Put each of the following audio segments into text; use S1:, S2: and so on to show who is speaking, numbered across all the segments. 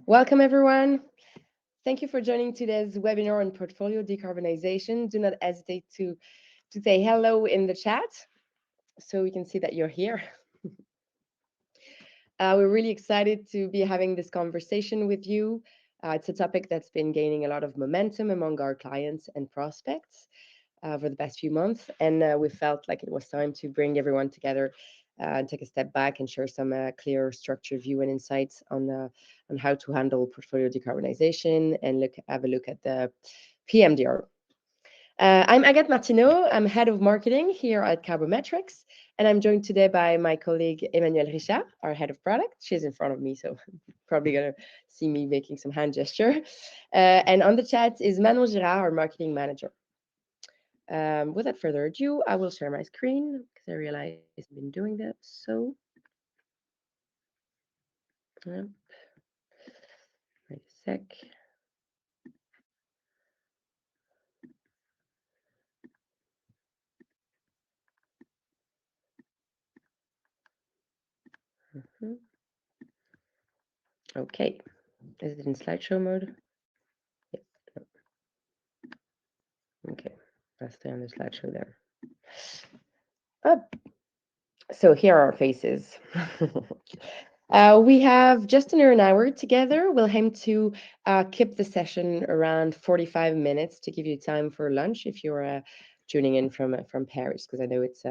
S1: Welcome, everyone. Thank you for joining today's webinar on portfolio decarbonization. Do not hesitate to say hello in the chat so we can see that you're here. We're really excited to be having this conversation with you. It's a topic that's been gaining a lot of momentum among our clients and prospects over the past few months, and we felt like it was time to bring everyone together and take a step back and share some clear, structured view and insights on how to handle portfolio decarbonization and have a look at the PMDR. I'm Agathe Martineau. I'm head of marketing here at Carbometrix, and I'm joined today by my colleague Emmanuelle Richat, our head of product. She's in front of me, so probably gonna see me making some hand gesture. And on the chat is Manon Girard, our marketing manager. Without further ado, I will share my screen because I realize I've been doing that. So, yeah, wait a sec. Mhm. Okay, is it in slideshow mode? Yeah. Okay, I'll stay on the slideshow there. Up. So here are our faces. We have just under an hour together. We'll aim to keep the session around 45 minutes to give you time for lunch if you're tuning in from Paris, because I know it's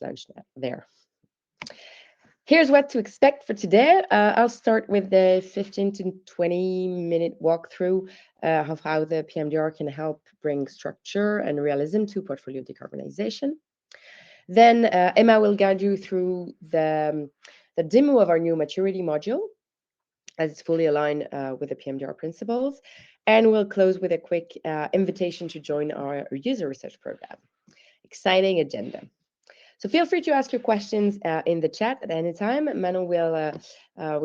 S1: lunch there. Here's what to expect for today. I'll start with the 15 to 20-minute walkthrough of how the PMDR can help bring structure and realism to portfolio decarbonization. Then Emma will guide you through the demo of our new maturity module, as it's fully aligned with the PMDR principles. And we'll close with a quick invitation to join our user research program. Exciting agenda. So feel free to ask your questions in the chat at any time. Manon will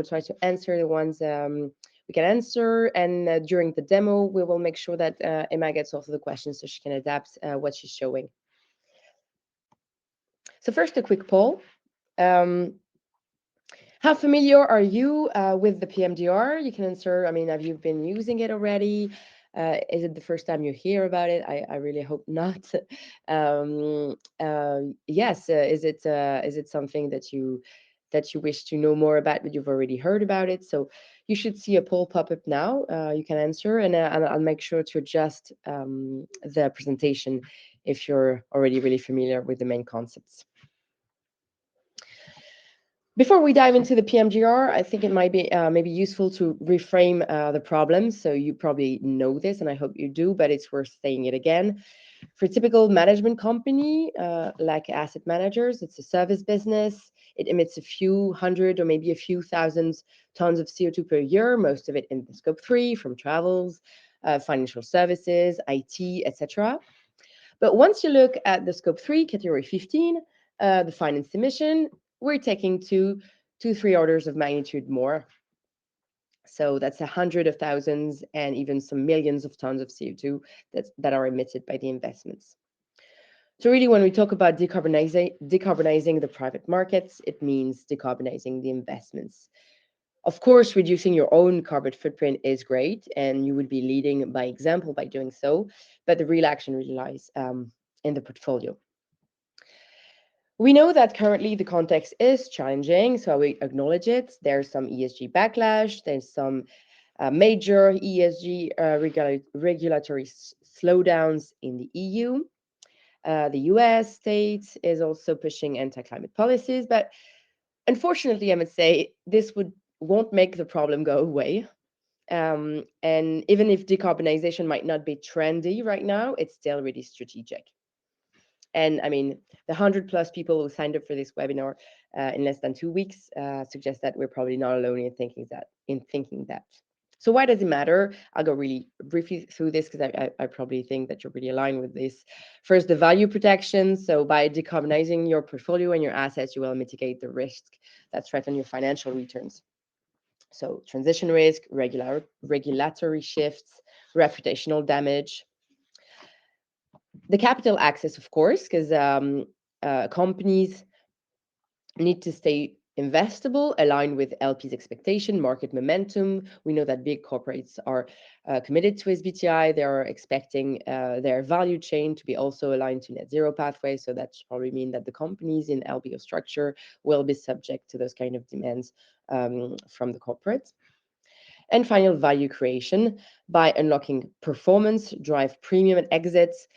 S1: try to answer the ones we can answer. And during the demo, we will make sure that Emma gets also the questions so she can adapt what she's showing. So first, a quick poll. How familiar are you with the PMDR? You can answer, have you been using it already? Is it the first time you hear about it? I really hope not. Yes, is it something that you wish to know more about, but you've already heard about it? So you should see a poll pop up now. You can answer, and I'll make sure to adjust the presentation if you're already really familiar with the main concepts. Before we dive into the PMDR, I think it might be maybe useful to reframe the problem. So you probably know this, and I hope you do, but it's worth saying it again. For a typical management company, like asset managers, it's a service business. It emits a few hundred or maybe a few thousand tons of CO2 per year, most of it in the scope 3 from travels, financial services, IT, etc. But once you look at the scope 3, category 15, the finance emission, we're taking two, 3 orders of magnitude more. So that's 100 of thousands and even some millions of tons of CO2 that are emitted by the investments. So really, when we talk about decarbonizing the private markets, it means decarbonizing the investments. Of course, reducing your own carbon footprint is great, and you would be leading by example by doing so, but the real action really lies in the portfolio. We know that currently the context is challenging, so we acknowledge it. There's some ESG backlash, there's some major ESG regulatory slowdowns in the EU. The US states is also pushing anti-climate policies, but unfortunately, I must say, this won't make the problem go away. And even if decarbonization might not be trendy right now, it's still really strategic. And the 100+ people who signed up for this webinar in less than 2 weeks suggest that we're probably not alone in thinking that. So why does it matter? I'll go really briefly through this because I probably think that you're really aligned with this. First, the value protection. So by decarbonizing your portfolio and your assets, you will mitigate the risk that threaten your financial returns. So transition risk, regulatory shifts, reputational damage. The capital access, of course, because companies need to stay investable, aligned with LP's expectation, market momentum. We know that big corporates are committed to SBTI. They are expecting their value chain to be also aligned to net zero pathways. So that probably mean that the companies in LBO structure will be subject to those kind of demands from the corporates. And final, value creation by unlocking performance, drive premium at exits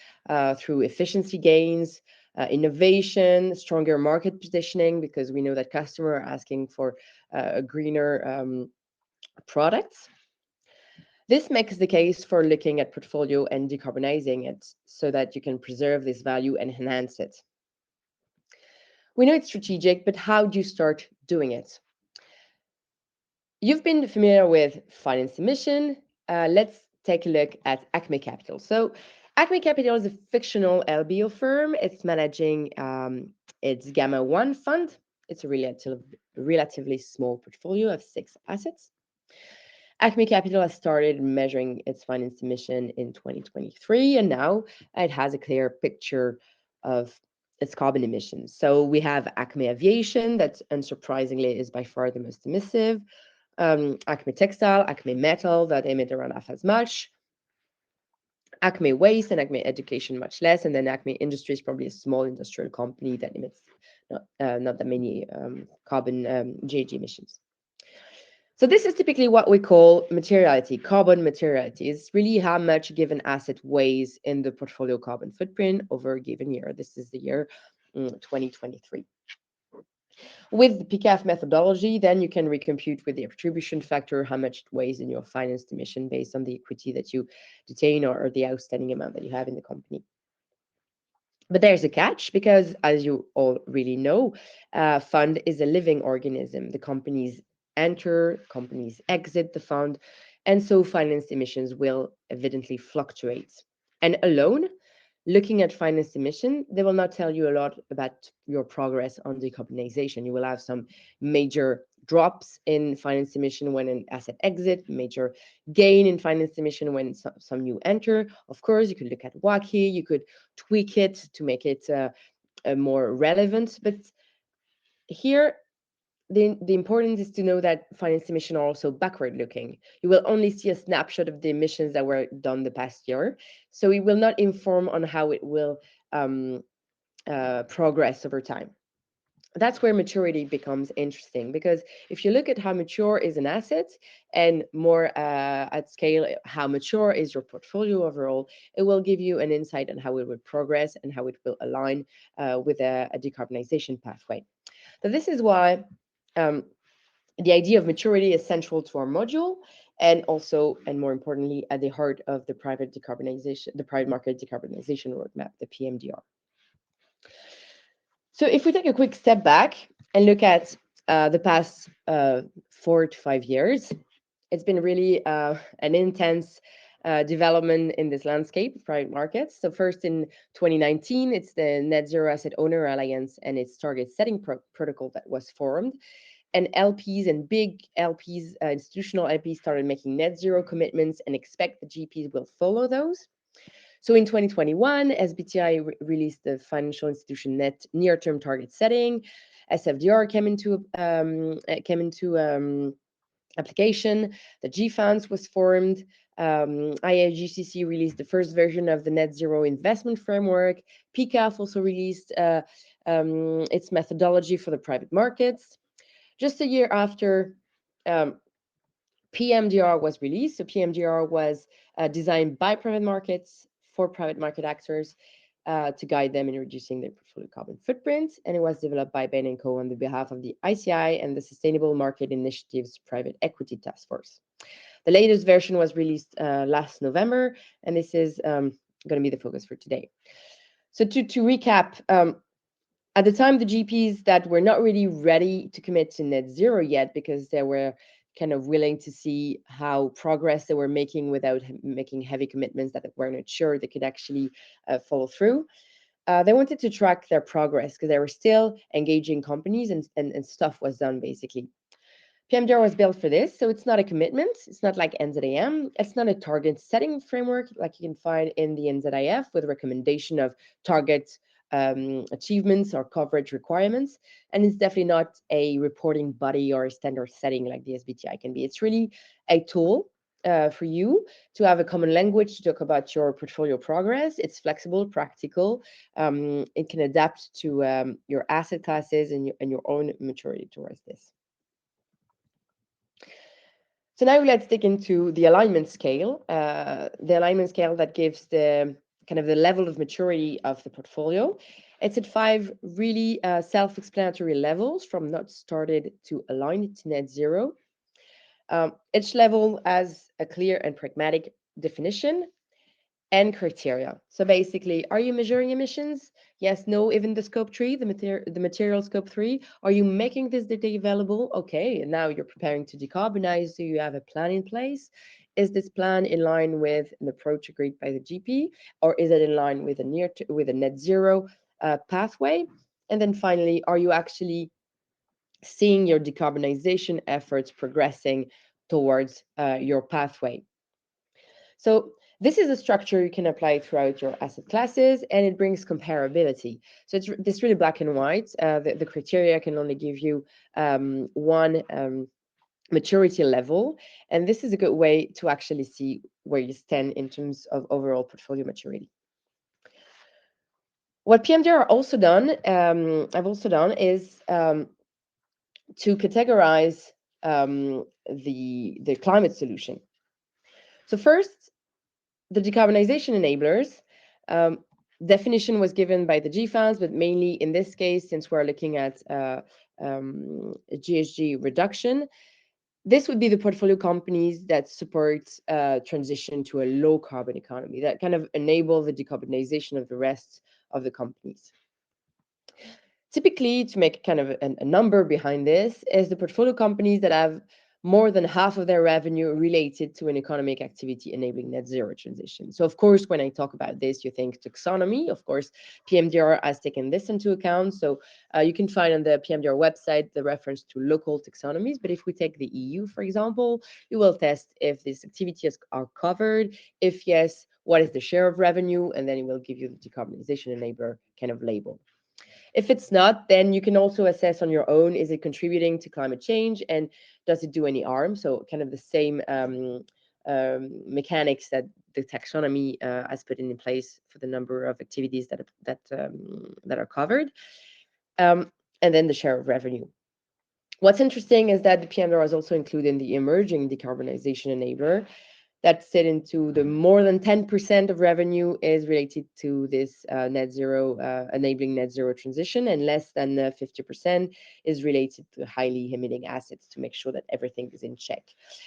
S1: through efficiency gains, innovation, stronger market positioning, because we know that customers are asking for a greener products. This makes the case for looking at portfolio and decarbonizing it so that you can preserve this value and enhance it. We know it's strategic, but how do you start doing it? You've been familiar with finance emission. Let's take a look at Acme Capital. So Acme Capital is a fictional LBO firm. It's managing its Gamma 1 fund. It's a relatively small portfolio of 6 assets. Acme Capital has started measuring its finance emission in 2023, and now it has a clear picture of its carbon emissions. So we have Acme Aviation, that unsurprisingly is by far the most emissive. Acme Textile, Acme Metal, that emit around half as much. Acme Waste and Acme Education much less, and then Acme Industries, probably a small industrial company that emits not that many carbon GHG emissions. So this is typically what we call materiality, carbon materiality. It's really how much a given asset weighs in the portfolio carbon footprint over a given year. This is the year 2023. With the PCAF methodology, then you can recompute with the attribution factor how much it weighs in your financed emission based on the equity that you detain or the outstanding amount that you have in the company. But there's a catch, because as you all really know, fund is a living organism. The companies enter, companies exit the fund, and so financed emissions will evidently fluctuate. And alone, looking at finance emission, they will not tell you a lot about your progress on decarbonization. You will have some major drops in finance emission when an asset exit, major gain in finance emission when some new enter. Of course, you could look at WACC, you could tweak it to make it more relevant. But here, the importance is to know that finance emission are also backward looking. You will only see a snapshot of the emissions that were done the past year. So it will not inform on how it will progress over time. That's where maturity becomes interesting, because if you look at how mature is an asset and more at scale, how mature is your portfolio overall, it will give you an insight on how it will progress and how it will align with a decarbonization pathway. So this is why the idea of maturity is central to our module, and also, and more importantly, at the heart of the private market decarbonization roadmap, the PMDR. So if we take a quick step back and look at the past 4 to 5 years, it's been really an intense development in this landscape of private markets. So first in 2019, it's the Net Zero Asset Owner Alliance and its target setting protocol that was formed. And LPs and big LPs, institutional LPs, started making net zero commitments and expect the GPs will follow those. So in 2021, SBTI released the financial institution net near-term target setting. SFDR came into application. The G-Funds was formed. IAGCC released the first version of the net zero investment framework. PCAF also released its methodology for the private markets. Just a year after PMDR was released, so PMDR was designed by private markets for private market actors to guide them in reducing their portfolio carbon footprint, and it was developed by Bain & Co. on the behalf of the ICI and the Sustainable Market Initiative's Private Equity Task Force. The latest version was released last November, and this is going to be the focus for today. So to recap, at the time, the GPs that were not really ready to commit to net zero yet, because they were kind of willing to see how progress they were making without making heavy commitments that were not sure they could actually follow through. They wanted to track their progress because they were still engaging companies and stuff was done basically. PMDR was built for this, so it's not a commitment. It's not like NZAM. It's not a target setting framework like you can find in the NZIF with recommendation of targets achievements or coverage requirements. And it's definitely not a reporting body or a standard setting like the SBTI can be. It's really a tool for you to have a common language to talk about your portfolio progress. It's flexible, practical. It can adapt to your asset classes and your own maturity towards this. So now let's dig into the alignment scale. The alignment scale that gives the kind of the level of maturity of the portfolio. It's at 5 really self-explanatory levels, from not started to aligned to net zero. Each level has a clear and pragmatic definition and criteria. So basically, are you measuring emissions? Yes, no, even the scope 3, the material scope 3. Are you making this data available? Okay, and now you're preparing to decarbonize. Do you have a plan in place? Is this plan in line with an approach agreed by the GP, or is it in line with with a net zero pathway? And then finally, are you actually seeing your decarbonization efforts progressing towards your pathway? So this is a structure you can apply throughout your asset classes, and it brings comparability. So it's really black and white. The criteria can only give you one maturity level, and this is a good way to actually see where you stand in terms of overall portfolio maturity. What PMDR I've also done is to categorize the climate solution. So first, the decarbonization enablers. Definition was given by the GFANs, but mainly in this case, since we're looking at GHG reduction, this would be the portfolio companies that support transition to a low carbon economy, that kind of enable the decarbonization of the rest of the companies. Typically, to make kind of a number behind this, is the portfolio companies that have more than half of their revenue related to an economic activity enabling net zero transition. So, of course, when I talk about this, you think taxonomy. Of course, PMDR has taken this into account. So you can find on the PMDR website the reference to local taxonomies. But if we take the EU, for example, you will test if these activities are covered. If yes, what is the share of revenue? And then it will give you the decarbonization enabler kind of label. If it's not, then you can also assess on your own, is it contributing to climate change and does it do any harm? So kind of the same mechanics that the taxonomy has put in place for the number of activities that are covered. And then the share of revenue. What's interesting is that the PMDR is also included in the emerging decarbonization enabler, that sit into the more than 10% of revenue is related to this net zero, enabling net zero transition, and less than 50% is related to highly emitting assets, to make sure that everything is in check.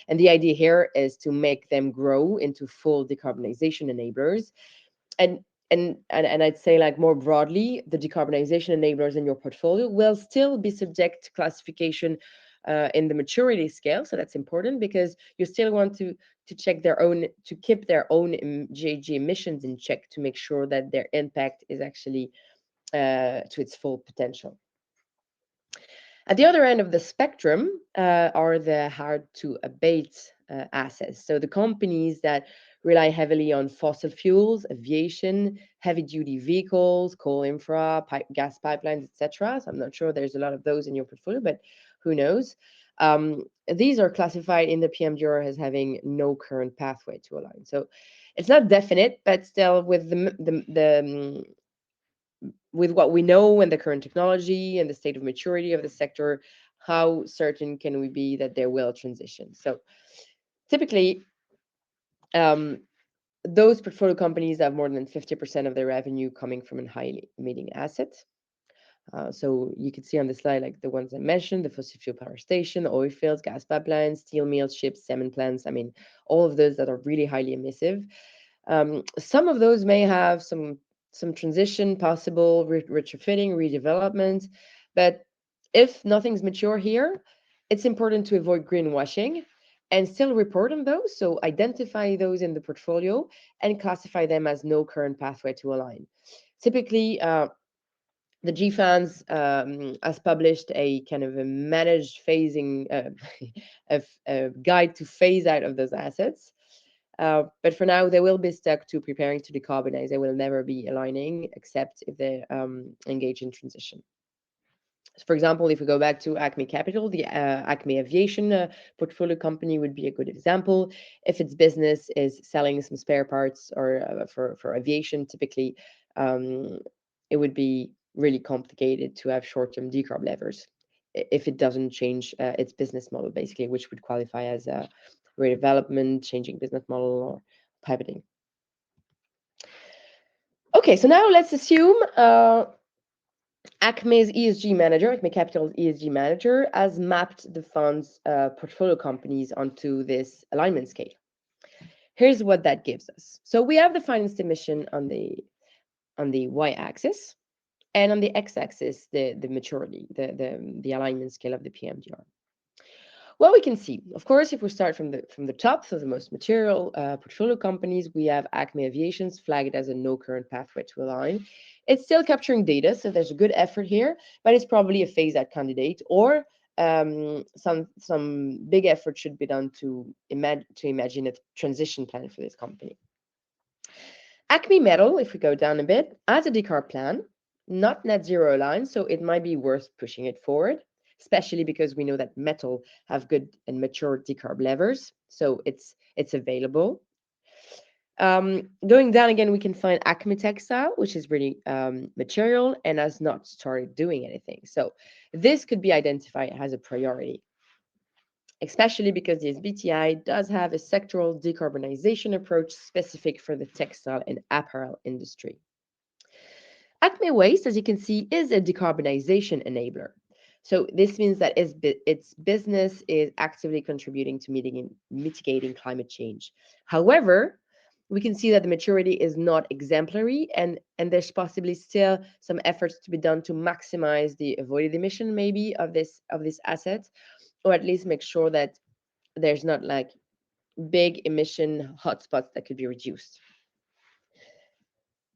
S1: And the idea here is to make them grow into full decarbonization enablers. And I'd say, like, more broadly, the decarbonization enablers in your portfolio will still be subject to classification in the maturity scale. So that's important, because you still want to check their own, to keep their own GHG emissions in check, to make sure that their impact is actually to its full potential. At the other end of the spectrum are the hard to abate assets. So the companies that rely heavily on fossil fuels, aviation, heavy duty vehicles, coal infra, gas pipelines, etc. So I'm not sure there's a lot of those in your portfolio, but who knows? These are classified in the PMDR as having no current pathway to align. So it's not definite, but still, with with what we know and the current technology and the state of maturity of the sector, how certain can we be that there will transition? So typically, those portfolio companies have more than 50% of their revenue coming from a highly emitting asset. So you can see on the slide, like the ones I mentioned, the fossil fuel power station, oil fields, gas pipelines, steel mills, ships, cement plants. I mean, all of those that are really highly emissive. Some of those may have some transition possible, retrofitting, redevelopment. But if nothing's mature here, it's important to avoid greenwashing and still report on those. So identify those in the portfolio and classify them as no current pathway to align. Typically, the GFANs has published a kind of a managed phasing, a guide to phase out of those assets. But for now, they will be stuck to preparing to decarbonize. They will never be aligning except if they engage in transition. So for example, if we go back to Acme Capital, the Acme Aviation portfolio company would be a good example. If its business is selling some spare parts or for aviation, typically it would be really complicated to have short-term decarb levers if it doesn't change its business model, basically, which would qualify as a redevelopment, changing business model, or pivoting. Okay, so now let's assume Acme's ESG manager, Acme Capital's ESG manager, has mapped the fund's portfolio companies onto this alignment scale. Here's what that gives us. So we have the financed emission on the y-axis, and on the x-axis, the maturity, the alignment scale of the PMDR. Well, we can see, of course, if we start from the top, so the most material portfolio companies, we have Acme Aviation's flagged as a no current pathway to align. It's still capturing data, so there's a good effort here, but it's probably a phase-out candidate, or some big effort should be done to imagine a transition plan for this company. Acme Metal, if we go down a bit, has a decarb plan, not net zero aligned, so it might be worth pushing it forward, especially because we know that metal have good and mature decarb levers, so it's available. Going down again, we can find Acme Textile, which is really material and has not started doing anything. So this could be identified as a priority, especially because the SBTi does have a sectoral decarbonization approach specific for the textile and apparel industry. Acme Waste, as you can see, is a decarbonization enabler. So this means that its business is actively contributing to mitigating climate change. However, we can see that the maturity is not exemplary, and there's possibly still some efforts to be done to maximize the avoided emission maybe of this asset, or at least make sure that there's not like big emission hotspots that could be reduced.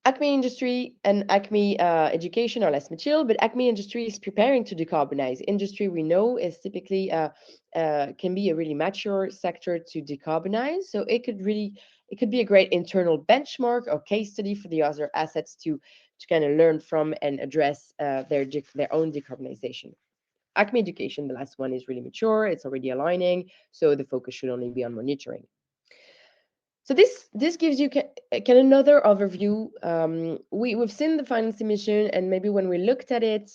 S1: Acme Industry and Acme Education are less mature, but Acme Industry is preparing to decarbonize. Industry, we know, is typically can be a really mature sector to decarbonize. So it could be a great internal benchmark or case study for the other assets to kind of learn from and address their own decarbonization. Acme Education, the last one, is really mature. It's already aligning, so the focus should only be on monitoring. So this gives you kind of another overview. We've seen the finance emission, and maybe when we looked at it,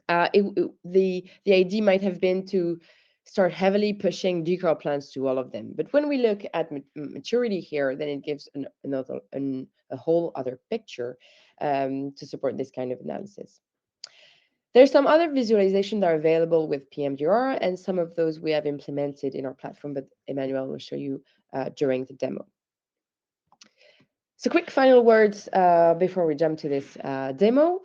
S1: the idea might have been to start heavily pushing decarb plans to all of them. But when we look at maturity here, then it gives a whole other picture to support this kind of analysis. There's some other visualizations that are available with PMDR, and some of those we have implemented in our platform, but Emmanuel will show you during the demo. So quick final words before we jump to this demo.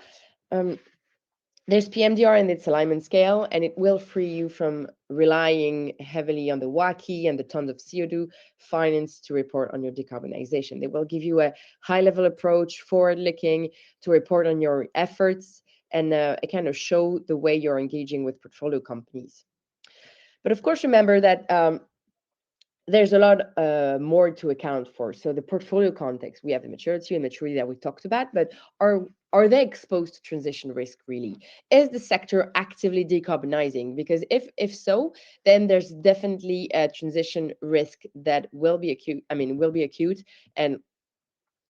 S1: There's PMDR and its alignment scale, and it will free you from relying heavily on the WACI and the tons of CO2 finance to report on your decarbonization. They will give you a high-level approach, forward-looking, to report on your efforts and kind of show the way you're engaging with portfolio companies. But of course, remember that there's a lot more to account for. So the portfolio context, we have the maturity that we talked about, but are they exposed to transition risk really? Is the sector actively decarbonizing? Because if so, then there's definitely a transition risk that will be acute. And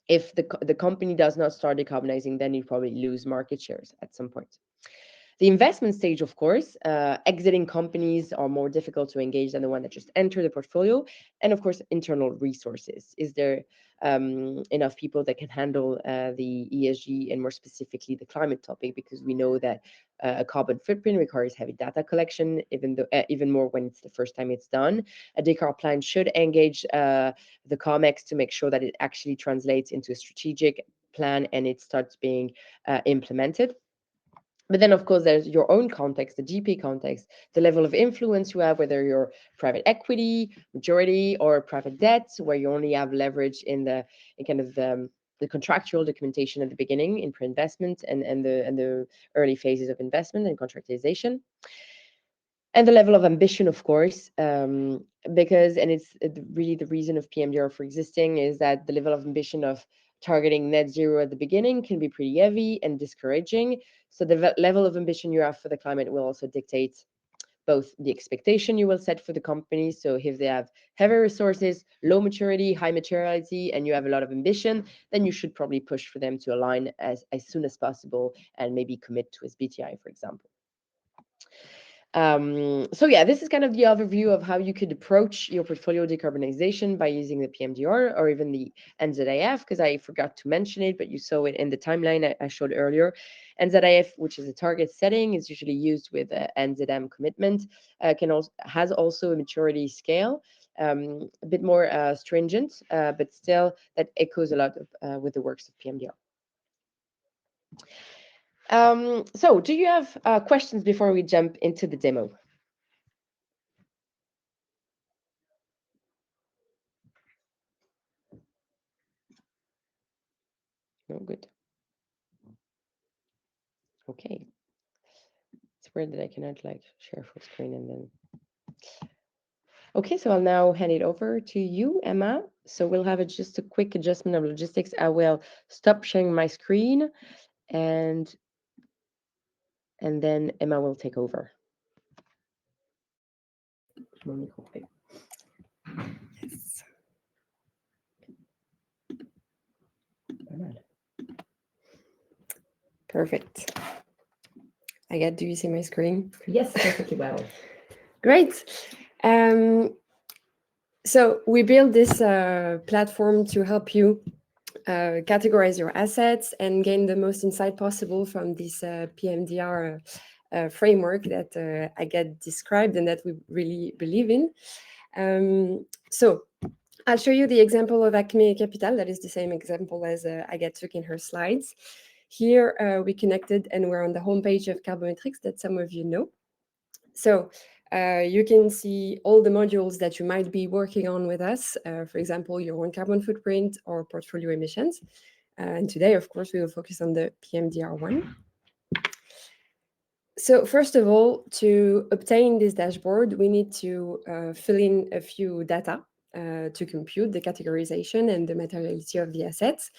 S1: if the company does not start decarbonizing, then you probably lose market shares at some point. The investment stage, of course, exiting companies are more difficult to engage than the one that just enter the portfolio. And of course, internal resources. Is there enough people that can handle the ESG and more specifically the climate topic? Because we know that a carbon footprint requires heavy data collection, even more when it's the first time it's done. A decarb plan should engage the COMEX to make sure that it actually translates into a strategic plan and it starts being implemented. But then, of course, there's your own context, the GP context, the level of influence you have, whether you're private equity, majority, or private debt, where you only have leverage in the contractual documentation at the beginning in pre-investment and the early phases of investment and contractization. And then, of course, there's your own context, the GP context, the level of influence you have, whether you're private equity, majority, or private debt, where you only have leverage in the contractual documentation at the beginning in pre-investment and the early phases of investment and contractization. And the level of ambition, of course, because, and it's really the reason of PMDR for existing, is that the level of ambition of targeting net zero at the beginning can be pretty heavy and discouraging. So the level of ambition you have for the climate will also dictate both the expectation you will set for the company. So if they have heavy resources, low maturity, high materiality, and you have a lot of ambition, then you should probably push for them to align as soon as possible and maybe commit to SBTI, for example. So yeah, this is kind of the overview of how you could approach your portfolio decarbonization by using the PMDR or even the NZIF, because I forgot to mention it, but you saw it in the timeline I showed earlier. NZIF, which is a target setting, is usually used with a NZM commitment, has also a maturity scale, a bit more stringent, but still that echoes a lot of, with the works of PMDR. So do you have questions before we jump into the demo? No, good. Okay. It's weird that I cannot like share full screen and then. Okay, so I'll now hand it over to you, Emma. So we'll have just a quick adjustment of logistics. I will stop sharing my screen and then Emma will take over.
S2: Yes. Perfect. Do you see my screen?
S1: Yes, perfectly well.
S2: Great. So we built this platform to help you categorize your assets and gain the most insight possible from this PMDR framework that Agathe described and that we really believe in. So I'll show you the example of Acme Capital. That is the same example as Agathe took in her slides. Here we connected and we're on the homepage of Carbometrix that some of you know. So you can see all the modules that you might be working on with us, for example, your own carbon footprint or portfolio emissions. And today, of course, we will focus on the PMDR one. So first of all, to obtain this dashboard, we need to fill in a few data to compute the categorization and the materiality of the assets.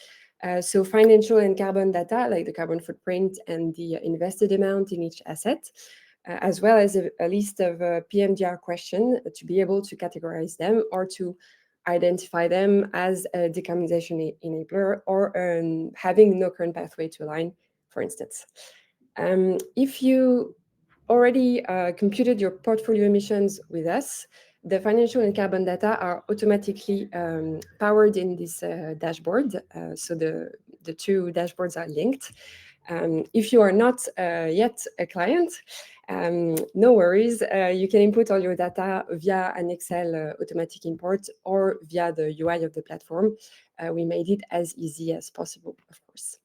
S2: So financial and carbon data, like the carbon footprint and the invested amount in each asset, as well as a list of PMDR questions to be able to categorize them or to identify them as a decarbonization enabler or having no current pathway to align, for instance. If you already computed your portfolio emissions with us, the financial and carbon data are automatically powered in this dashboard. So the two dashboards are linked. If you are not yet a client, no worries. You can input all your data via an Excel automatic import or via the UI of the platform. We made it as easy as possible, of course.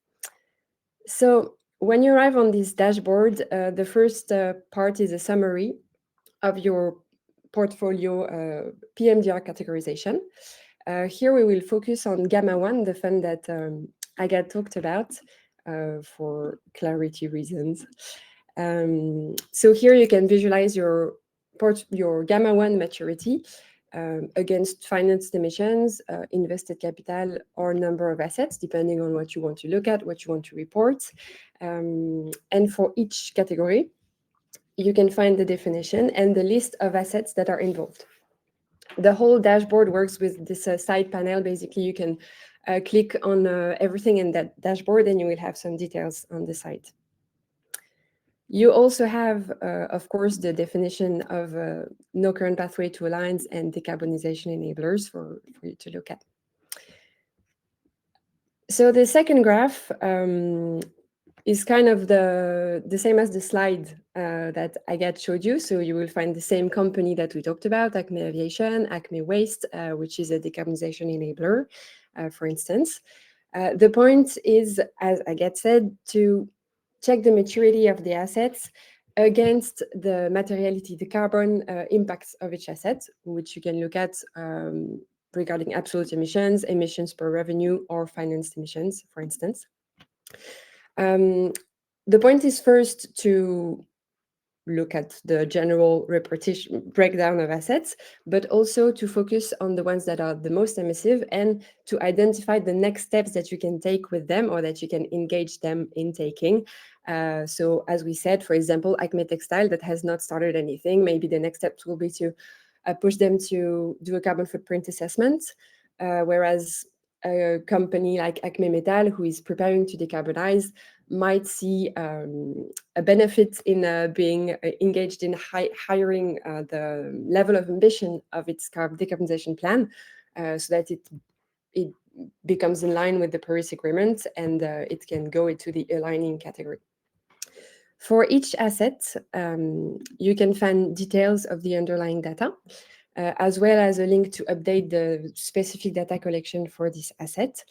S2: So when you arrive on this dashboard, the first part is a summary of your portfolio PMDR categorization. Here we will focus on Gamma 1, the fund that Agathe talked about for clarity reasons. So here you can visualize your Gamma 1 maturity against financed emissions, invested capital, or number of assets, depending on what you want to look at, what you want to report. And for each category, you can find the definition and the list of assets that are involved. The whole dashboard works with this side panel. Basically, you can click on everything in that dashboard and you will have some details on the site. You also have, of course, the definition of no current pathway to aligns and decarbonization enablers for you to look at. So the second graph is kind of the same as the slide that Agathe showed you. So you will find the same company that we talked about, Acme Aviation, Acme Waste, which is a decarbonization enabler, for instance. The point is, as Agathe said, to check the maturity of the assets against the materiality, the carbon impacts of each asset, which you can look at regarding absolute emissions, emissions per revenue, or financed emissions, for instance. The point is first to look at the general repartition breakdown of assets, but also to focus on the ones that are the most emissive and to identify the next steps that you can take with them or that you can engage them in taking. So as we said, for example, Acme Textile that has not started anything, maybe the next steps will be to push them to do a carbon footprint assessment, whereas a company like Acme Metal, who is preparing to decarbonize, might see a benefit in being engaged in hiring the level of ambition of its decarbonization plan, so that it becomes in line with the Paris Agreement and it can go into the aligning category. For each asset, you can find details of the underlying data, as well as a link to update the specific data collection for this asset.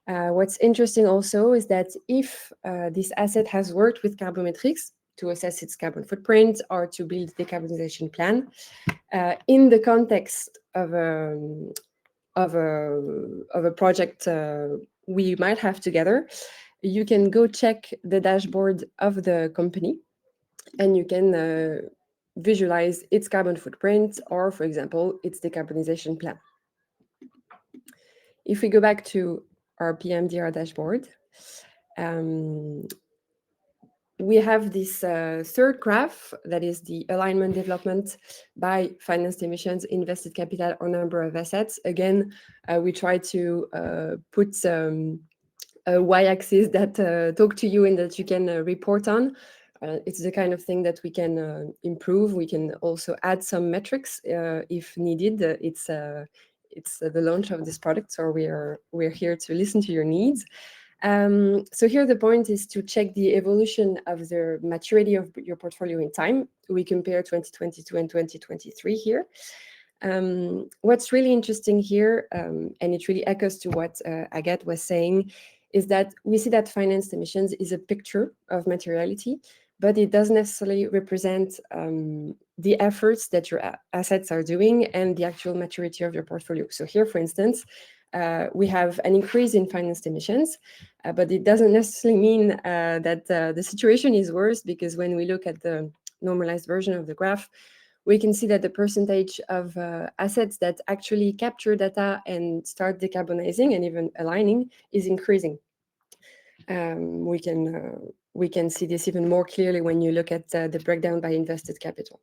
S2: What's interesting also is that if this asset has worked with Carbometrix to assess its carbon footprint or to build a decarbonization plan, in the context of a project we might have together, you can go check the dashboard of the company and you can visualize its carbon footprint or, for example, its decarbonization plan. If we go back to our PMDR dashboard, we have this third graph that is the alignment development by financed emissions, invested capital, or number of assets. Again, we try to put a y-axis that talk to you and that you can report on. It's the kind of thing that we can improve. We can also add some metrics if needed. It's the launch of this product, so we're here to listen to your needs. So here the point is to check the evolution of the maturity of your portfolio in time. We compare 2022 and 2023 here. What's really interesting here, and it really echoes to what Agathe was saying, is that we see that financed emissions is a picture of materiality, but it doesn't necessarily represent the efforts that your assets are doing and the actual maturity of your portfolio. So here, for instance, we have an increase in financed emissions, but it doesn't necessarily mean that the situation is worse, because when we look at the normalized version of the graph, we can see that the percentage of assets that actually capture data and start decarbonizing and even aligning is increasing. We can see this even more clearly when you look at the breakdown by invested capital.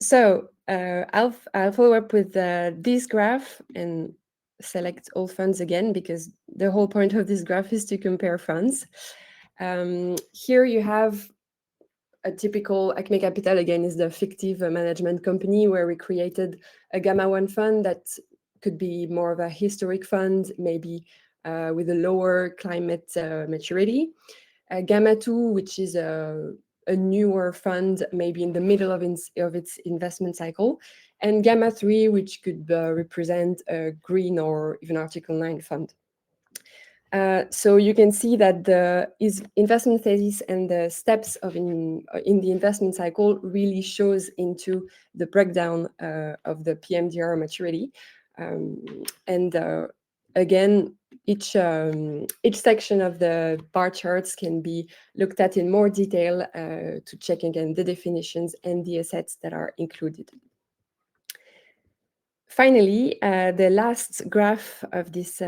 S2: So I'll follow up with this graph and select all funds again, because the whole point of this graph is to compare funds. Here you have a typical Acme Capital, again, is the fictive management company where we created a Gamma 1 fund that could be more of a historic fund, maybe with a lower climate maturity. Gamma 2, which is a newer fund, maybe in the middle of its investment cycle. And Gamma 3, which could represent a green or even Article 9 fund. So you can see that the investment thesis and the steps in the investment cycle really shows into the breakdown of the PMDR maturity. Again, each section of the bar charts can be looked at in more detail to check again the definitions and the assets that are included. Finally, the last graph of this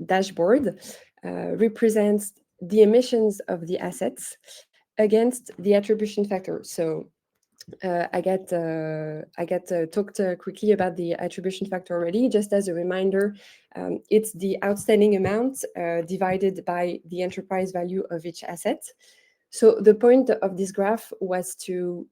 S2: dashboard represents the emissions of the assets against the attribution factor. So Agathe talked quickly about the attribution factor already. Just as a reminder, it's the outstanding amount divided by the enterprise value of each asset. So the point of this graph was to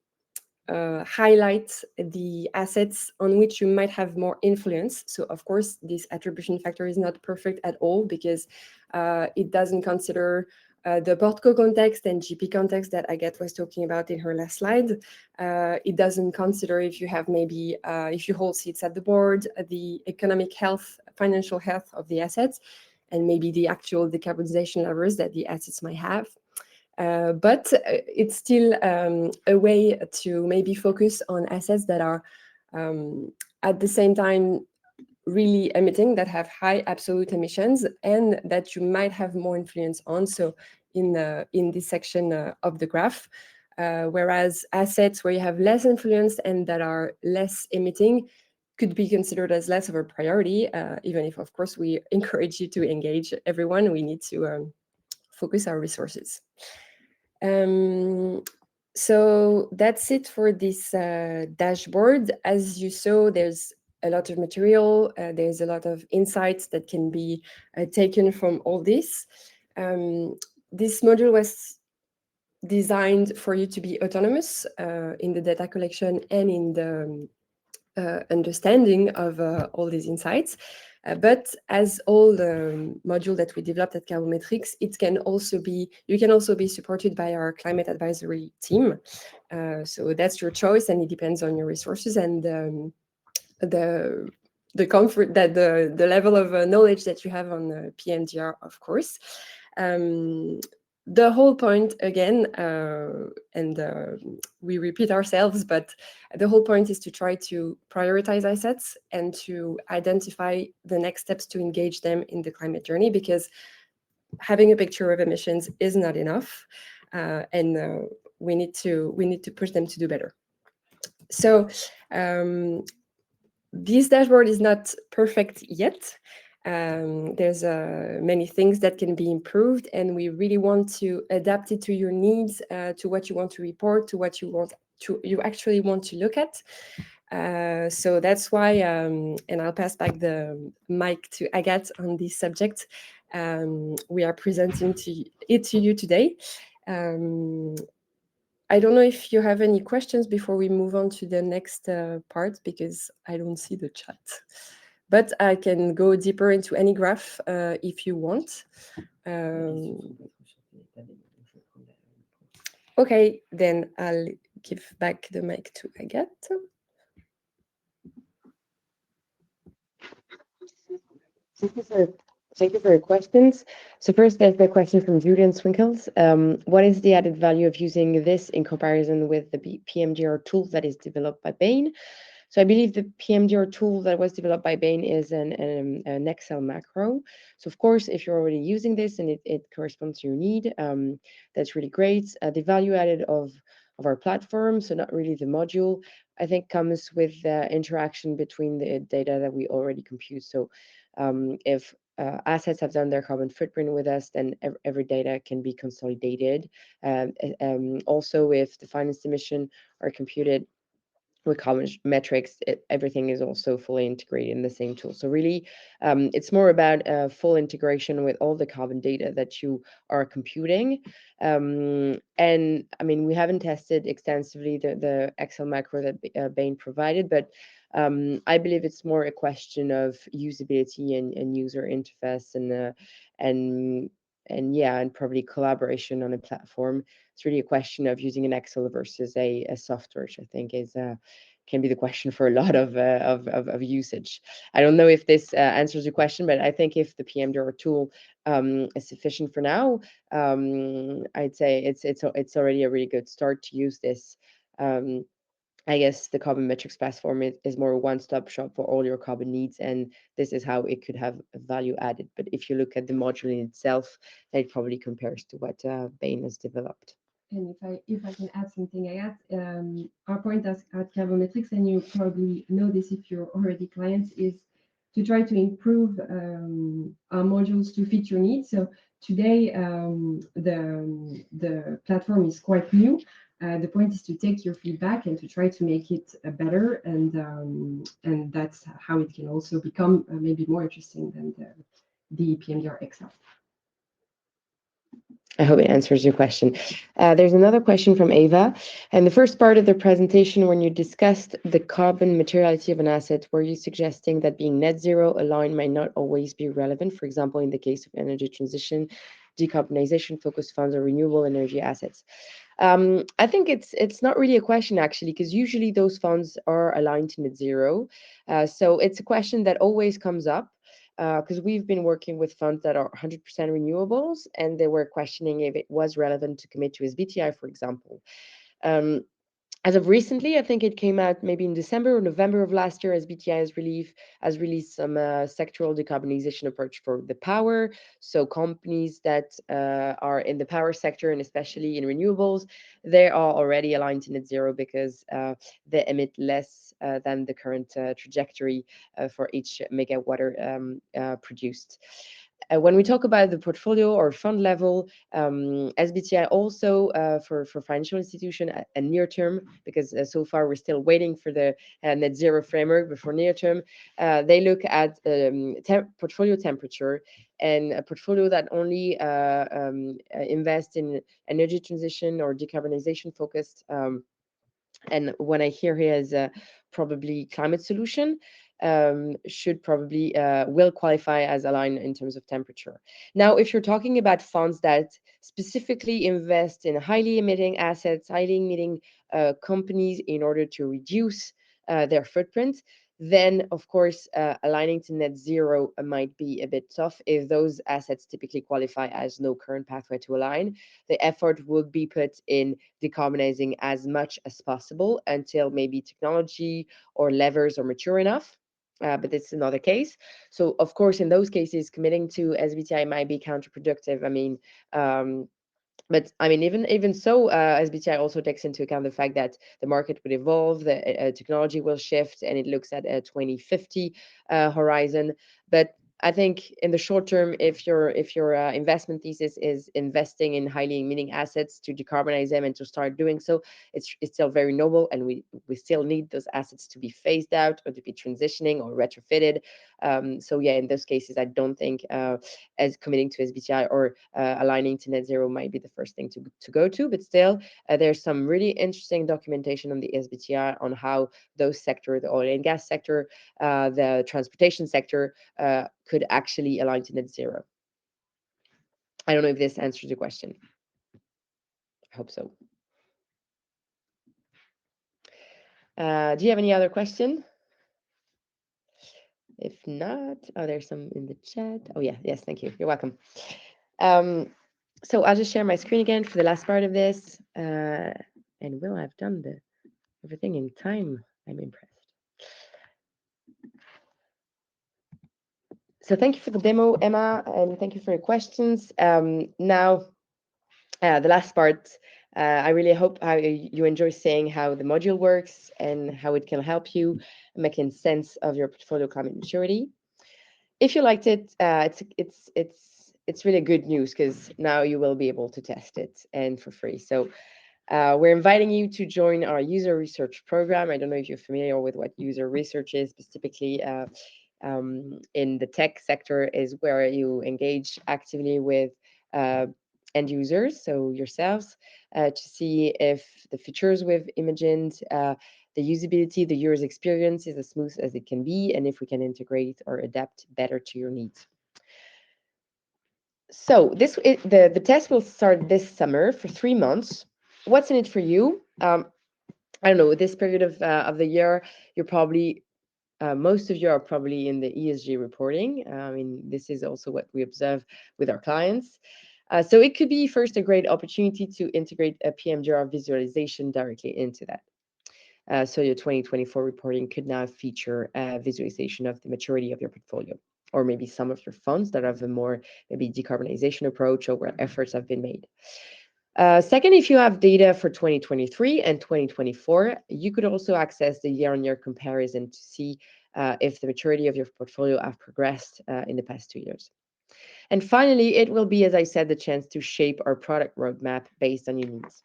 S2: highlight the assets on which you might have more influence. So of course, this attribution factor is not perfect at all, because it doesn't consider the portco context and GP context that Agathe was talking about in her last slide. It doesn't consider if you have maybe, if you hold seats at the board, the economic health, financial health of the assets, and maybe the actual decarbonization levers that the assets might have. But it's still a way to maybe focus on assets that are at the same time really emitting, that have high absolute emissions, and that you might have more influence on. So in this section of the graph. Whereas assets where you have less influence and that are less emitting could be considered as less of a priority, even if, of course, we encourage you to engage everyone. We need to focus our resources. So that's it for this dashboard. As you saw, there's a lot of material. There's a lot of insights that can be taken from all this. This module was designed for you to be autonomous in the data collection and in the understanding of all these insights. But as all the module that we developed at Carbometrix, you can also be supported by our climate advisory team. So that's your choice, and it depends on your resources and the comfort that the level of knowledge that you have on the PMDR, of course. The whole point, again, and we repeat ourselves, but the whole point is to try to prioritize assets and to identify the next steps to engage them in the climate journey, because having a picture of emissions is not enough, and we need to push them to do better. So this dashboard is not perfect yet. There's many things that can be improved, and we really want to adapt it to your needs, to what you want to report, to what you actually want to look at. So that's why, and I'll pass back the mic to Agathe on this subject. We are presenting it to you today. I don't know if you have any questions before we move on to the next part, because I don't see the chat. But I can go deeper into any graph if you want. Okay, then I'll give back the mic to Agathe.
S1: Thank you for your questions. So first, there's the question from Julian Swinkles. What is the added value of using this in comparison with the PMDR tool that is developed by Bain? So I believe the PMDR tool that was developed by Bain is an Excel macro. So of course, if you're already using this and it corresponds to your need, that's really great. The value added of our platform, so not really the module, I think comes with the interaction between the data that we already compute. So if assets have done their carbon footprint with us, then every data can be consolidated. Also, if the financed emission are computed with Carbometrix, everything is also fully integrated in the same tool. So really, it's more about full integration with all the carbon data that you are computing. And I mean, we haven't tested extensively the Excel macro that Bain provided, but I believe it's more a question of usability and user interface and yeah, and probably collaboration on a platform. It's really a question of using an Excel versus a software, which I think is can be the question for a lot of usage. I don't know if this answers your question, but I think if the PMDR tool is sufficient for now, I'd say it's already a really good start to use this. I guess the Carbometrix platform is more a one-stop shop for all your carbon needs, and this is how it could have value added. But if you look at the module in itself, it probably compares to what Bain has developed.
S2: And if I can add something, our point at Carbometrix, and you probably know this if you're already clients, is to try to improve our modules to fit your needs. So today, the platform is quite new. The point is to take your feedback and to try to make it better, and that's how it can also become maybe more interesting than the PMDR Excel.
S1: I hope it answers your question. There's another question from Ava. And the first part of the presentation, when you discussed the carbon materiality of an asset, were you suggesting that being net zero aligned might not always be relevant? For example, in the case of energy transition, decarbonization focused funds or renewable energy assets. I think it's not really a question, actually, because usually those funds are aligned to net zero. So it's a question that always comes up. Because we've been working with funds that are 100% renewables, and they were questioning if it was relevant to commit to SBTI, for example. As of recently, I think it came out maybe in December or November of last year, SBTi has released some sectoral decarbonization approach for the power. So companies that are in the power sector and especially in renewables, they are already aligned to net zero because they emit less than the current trajectory for each megawatt produced. When we talk about the portfolio or fund level, SBTi also for financial institution and near term, because so far we're still waiting for the net zero framework. But for near term, they look at portfolio temperature and a portfolio that only invest in energy transition or decarbonization focused. And when I hear here as probably climate solution, should probably will qualify as aligned in terms of temperature. Now, if you're talking about funds that specifically invest in highly emitting assets, highly emitting companies in order to reduce their footprint, then of course aligning to net zero might be a bit tough if those assets typically qualify as no current pathway to align. The effort would be put in decarbonizing as much as possible until maybe technology or levers are mature enough. But it's another case. So, of course, in those cases, committing to SBTi might be counterproductive. But I mean, even so, SBTi also takes into account the fact that the market would evolve, the technology will shift, and it looks at a 2050 horizon. But I think in the short term, if your investment thesis is investing in highly emitting assets to decarbonize them and to start doing so, it's still very noble, and we still need those assets to be phased out or to be transitioning or retrofitted. So yeah, in those cases, I don't think as committing to SBTi or aligning to net zero might be the first thing to go to. But still, there's some really interesting documentation on the SBTi on how those sector, the oil and gas sector, the transportation sector, could actually align to net zero. I don't know if this answers your question. I hope so. Do you have any other question? If not, oh, there's some in the chat. Oh yeah, yes, thank you. You're welcome. So I'll just share my screen again for the last part of this. And will I've done everything in time. I'm impressed. So thank you for the demo, Emma, and thank you for your questions. Now, the last part, I really hope how you enjoy seeing how the module works and how it can help you making sense of your portfolio climate maturity. If you liked it, it's really good news because now you will be able to test it and for free. So we're inviting you to join our user research program. I don't know if you're familiar with what user research is, but typically in the tech sector is where you engage actively with end users, so yourselves, to see if the features we've imagined, the usability, the user's experience is as smooth as it can be, and if we can integrate or adapt better to your needs. So the test will start this summer for 3 months. What's in it for you? I don't know. This period of the year, you're probably most of you are probably in the ESG reporting. I mean, this is also what we observe with our clients. So it could be first a great opportunity to integrate a PMDR visualization directly into that. So your 2024 reporting could now feature a visualization of the maturity of your portfolio, or maybe some of your funds that have a more maybe decarbonization approach or where efforts have been made. Second, if you have data for 2023 and 2024, you could also access the year-on-year comparison to see if the maturity of your portfolio have progressed in the past 2 years. And finally, it will be, as I said, the chance to shape our product roadmap based on your needs.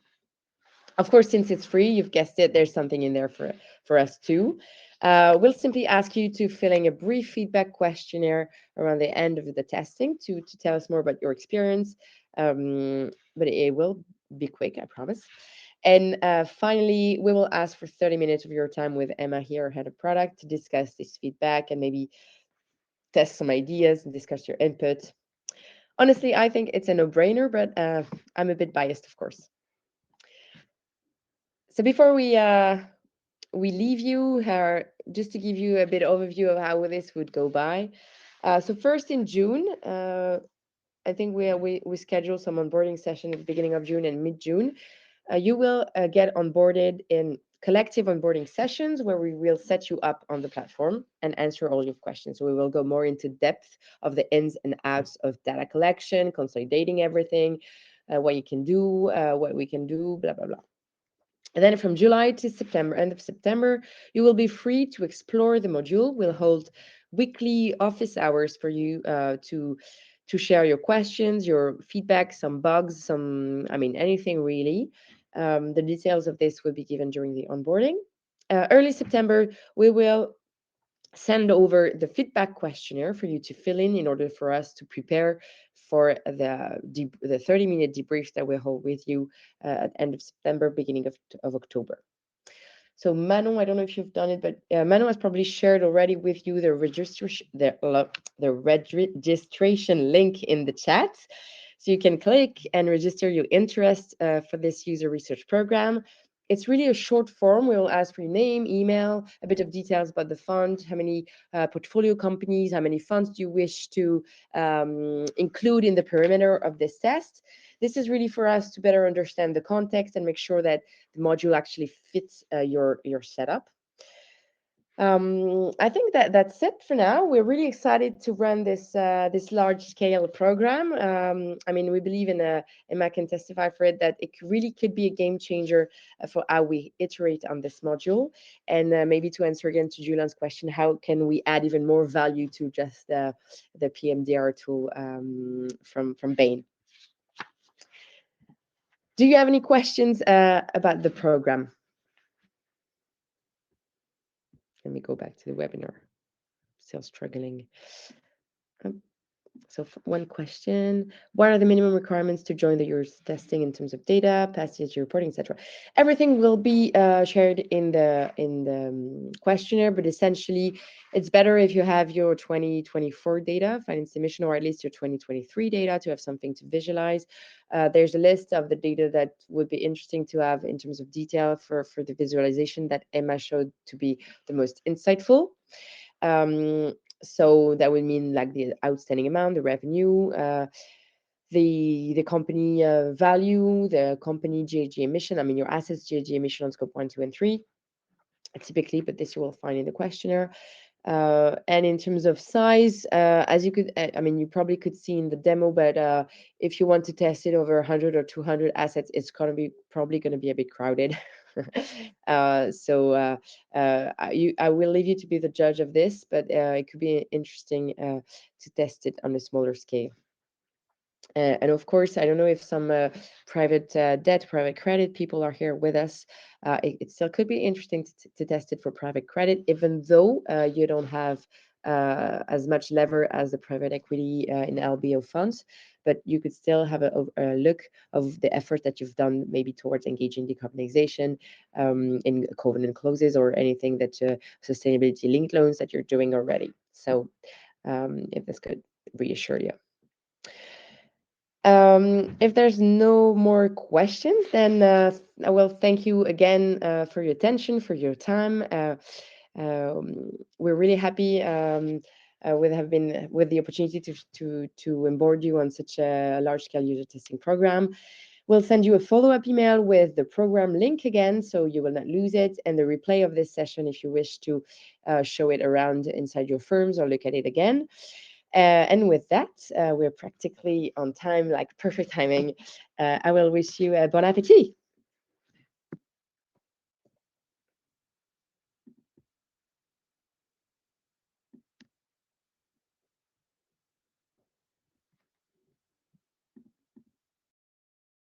S1: Of course, since it's free, you've guessed it, there's something in there for us too. We'll simply ask you to fill in a brief feedback questionnaire around the end of the testing to tell us more about your experience. But it will be quick, I promise. And finally, we will ask for 30 minutes of your time with Emma here, head of product, to discuss this feedback and maybe test some ideas and discuss your input. Honestly, I think it's a no-brainer, but I'm a bit biased, of course. So before we leave you, just to give you a bit overview of how this would go by. So first in June, I think we schedule some onboarding session at the beginning of June and mid-June. You will get onboarded in collective onboarding sessions where we will set you up on the platform and answer all your questions. So we will go more into depth of the ins and outs of data collection, consolidating everything, what you can do, what we can do, blah, blah, blah. And then from July to September, end of September, you will be free to explore the module. We'll hold weekly office hours for you to share your questions, your feedback, some bugs, anything really. The details of this will be given during the onboarding. Early September, we will send over the feedback questionnaire for you to fill in order for us to prepare for the 30-minute debrief that we'll hold with you at the end of September, beginning of October. So Manon, I don't know if you've done it, but Manon has probably shared already with you the registration link in the chat. So you can click and register your interest for this user research program. It's really a short form. We'll ask for your name, email, a bit of details about the fund, how many portfolio companies, how many funds do you wish to include in the perimeter of this test. This is really for us to better understand the context and make sure that the module actually fits your setup. I think that's it for now. We're really excited to run this large-scale program. We believe in Emma can testify for it, that it really could be a game changer for how we iterate on this module. And maybe to answer again to Julian's question, how can we add even more value to just the PMDR tool from Bain? Do you have any questions about the program? Let me go back to the webinar. Still struggling. So one question: what are the minimum requirements to join the year's testing in terms of data, passage reporting, etc.? Everything will be shared in the questionnaire, but essentially it's better if you have your 2024 data, finance emission, or at least your 2023 data to have something to visualize. There's a list of the data that would be interesting to have in terms of detail for the visualization that Emma showed to be the most insightful. So that would mean like the outstanding amount, the revenue, the company value, the company GHG emission. Your assets GHG emission on scope 1, 2, and 3, typically, but this you will find in the questionnaire. And in terms of size, as you could, you probably could see in the demo, but if you want to test it over 100 or 200 assets, it's probably going to be a bit crowded. I will leave you to be the judge of this, but it could be interesting to test it on a smaller scale. And of course, I don't know if some private debt, private credit people are here with us. It still could be interesting to test it for private credit, even though you don't have as much lever as the private equity in LBO funds. But you could still have a look of the effort that you've done, maybe towards engaging decarbonization in covenant clauses or anything that sustainability linked loans that you're doing already. So if this could reassure you. If there's no more questions, then I will thank you again for your attention, for your time. We're really happy with the opportunity to onboard you on such a large-scale user testing program. We'll send you a follow-up email with the program link again, so you will not lose it, and the replay of this session if you wish to show it around inside your firms or look at it again. And with that, we're practically on time, like perfect timing. I will wish you a bon appétit.